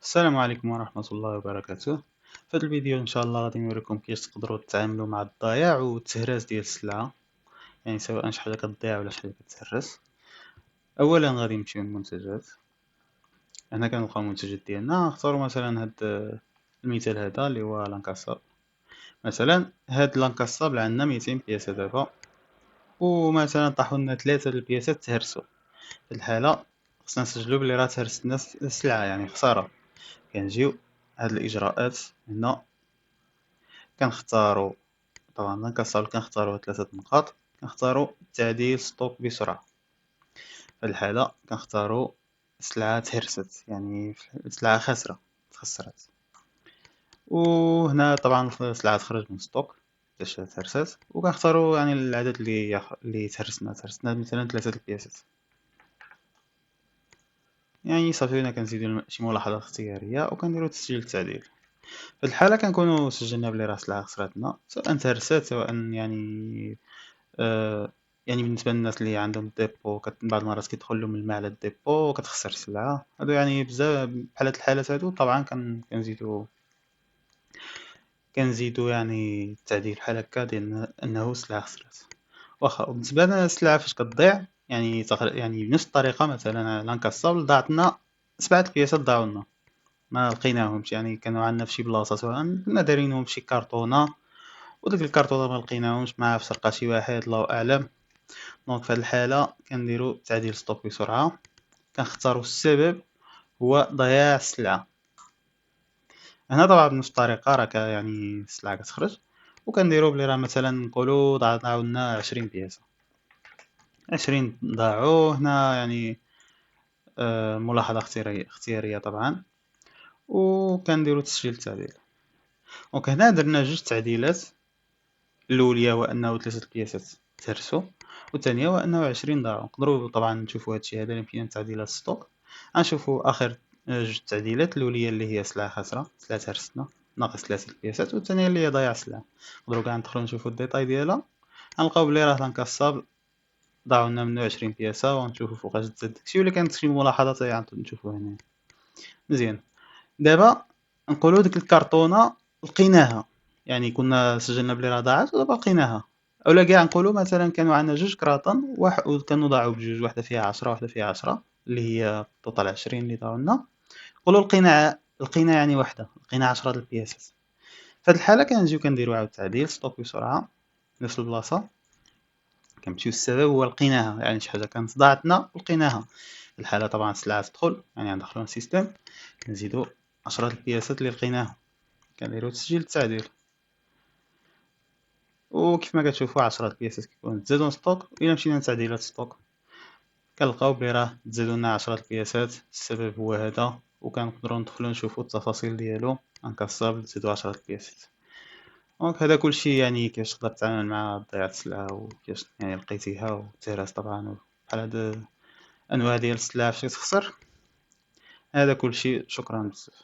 السلام عليكم ورحمة الله وبركاته. في هذا الفيديو ان شاء الله غادي نوريكم كيفاش تقدروا تتعاملوا مع الضياع والتهراس ديال السلعة، يعني سواء شحال كتضيع ولا شحال كتهرس. اولا غادي نمشيو للمنتجات. هنا كنلقاو المنتجات ديالنا، نختاروا مثلا هاد المثال هذا اللي هو لانكاساب. مثلا هاد لانكاساب عندنا 200 بياسة دابا، ومثلا طاحوا لنا 3 البياسات تهرسوا. في الحالة خصنا نسجلوا بلي راه تهرست السلعة، يعني خسارة. كنجيو هاد الاجراءات هنا، كنختاروا طبعا كنصاوب كنختاروا 3 نقاط. كنختاروا تعديل ستوك بسرعة. في الحالة كنختاروا سلعة تهرست، يعني سلعة خاسرة تخسرت. وهنا طبعا سلعة تخرج من ستوك باش تهرست، وكنختاروا يعني العدد اللي تهرسنا مثلا 3 البياسات. يعني صافي هنا كنزيدو شي ملاحظات اختيارية وكنديرو تسجيل التعديل. في الحالة كنكونو سجلنا بلي راه السلعة خسرتنا، سواء تهرست سواء يعني يعني بالنسبة للناس اللي عندهم ديبو بعض المرات كيدخل لهم الماء على الديبو وكتخسر السلعة. هادو يعني بزاف بحال هاد الحالات هادو طبعا كنزيدو يعني التعديل بحال هكا ديال انه السلعة خسرت. واخا بالنسبة لنا السلعة فاش كتضيع يعني بنفس الطريقة، مثلا لانكاسابل ضاعت لنا 7 البياسات، ضاعوا لنا ما لقيناهمش، يعني كانوا عندنا في شي بلاصة، سواء كنا دايرينهم في شي كارطونة وديك الكارطونة ما لقيناهمش، مع سرقة شي واحد الله اعلم. دونك في هذه الحالة كنديرو تعديل ستوك بسرعة، كنختارو السبب هو ضياع السلعة. هنا طبعا بنفس الطريقة راه يعني السلعة كتخرج، وكنديرو بلي راه مثلا نقولو ضاعوا لنا 20 بياسة، 20 ضاعوا هنا يعني. ملاحظة اختيارية طبعا، وكنديرو تسجيل التعديل. دونك هنا درنا 2 تعديلات. الأولية هو أنه 3 البياسات تهرسو، والثانية هو أنه 20 ضاعوا. نقدروا طبعا نشوفوا هادشي هذا يمكن تعديلات ستوك. غنشوفوا آخر 2 تعديلات. الأولية اللي هي سلعة خاسرة، سلعة تهرستنا ناقص 3 البياسات، والثانية اللي هي ضياع سلعة. نقدروا كاع ندخلوا نشوفوا الديتاي ديالها، غنلقاو بلي راه لانكاساب ضاعوا لنا منه 20 بياسة، ونشوفوا فوقاش تزاد داكشي، ولا كانت شي ملاحظات نشوفوا هنا. مزيان. دابا نقولوا ديك الكرتونة لقيناها، يعني كنا سجلنا بلي راه ضاعت ودابا لقيناها. اولا كاع نقولوا مثلا كانوا عندنا 2 كراطن، وكانوا ضاعوا بجوج، واحدة فيها 10 واحدة فيها 10، اللي هي توتال 20 اللي ضاعوا لنا. نقولوا لقينا يعني وحدة، لقينا 10 د البياسات. في هاد الحالة كنجيو كنديرو عاود تعديل ستوك بسرعة، نفس البلاصة. كنمشيو السبب هو لقيناها، يعني شي حاجة كانت ضاعتنا ولقيناها. في الحالة طبعا السلعة تدخل، يعني ندخلو السيستم، كنزيدو 10 البياسات اللي لقيناها، كنديرو تسجيل التعديل. وكيف ما كتشوفوا 10 البياسات كيكونوا تزادوا ستوك. الى مشينا لتعديلات ستوك كنلقاو بلي راه تزادوا لنا 10 البياسات، السبب هو هذا، وكنقدروا ندخلوا نشوفوا التفاصيل ديالو انكاسابل تزادوا 10 البياسات. دونك هذا كلشي يعني كيفاش تقدر تتعامل مع ضياع السلعة، وكيفاش يعني لقيتيها وتهرس طبعا، بحال هاد انواع ديال السلع فاش تخسر. هذا كلشي، شكرا بزاف.